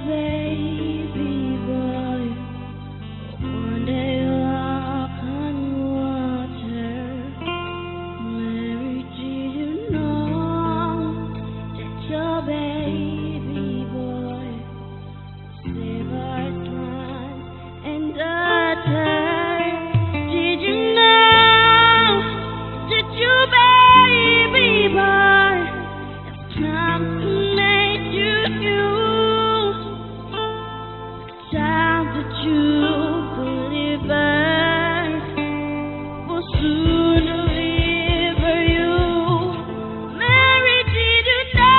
baby boy. One day walk on water. Mary, did you know that your baby boy save our sons and daughters? Did you know that your baby boy has come to make you new? Time that you believe will soon deliver you. Mary, did you know?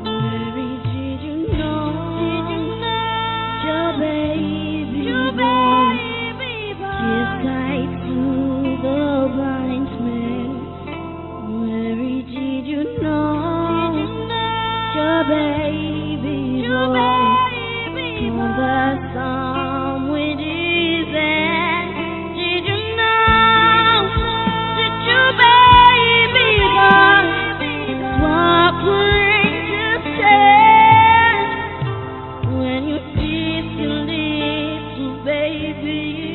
Mary, did you know? Your baby boy gives sight to the blind man. Mary, did you know? Your baby boy told the psalm with his hand. Did you know that your baby boy walk with stand when you kiss your little baby?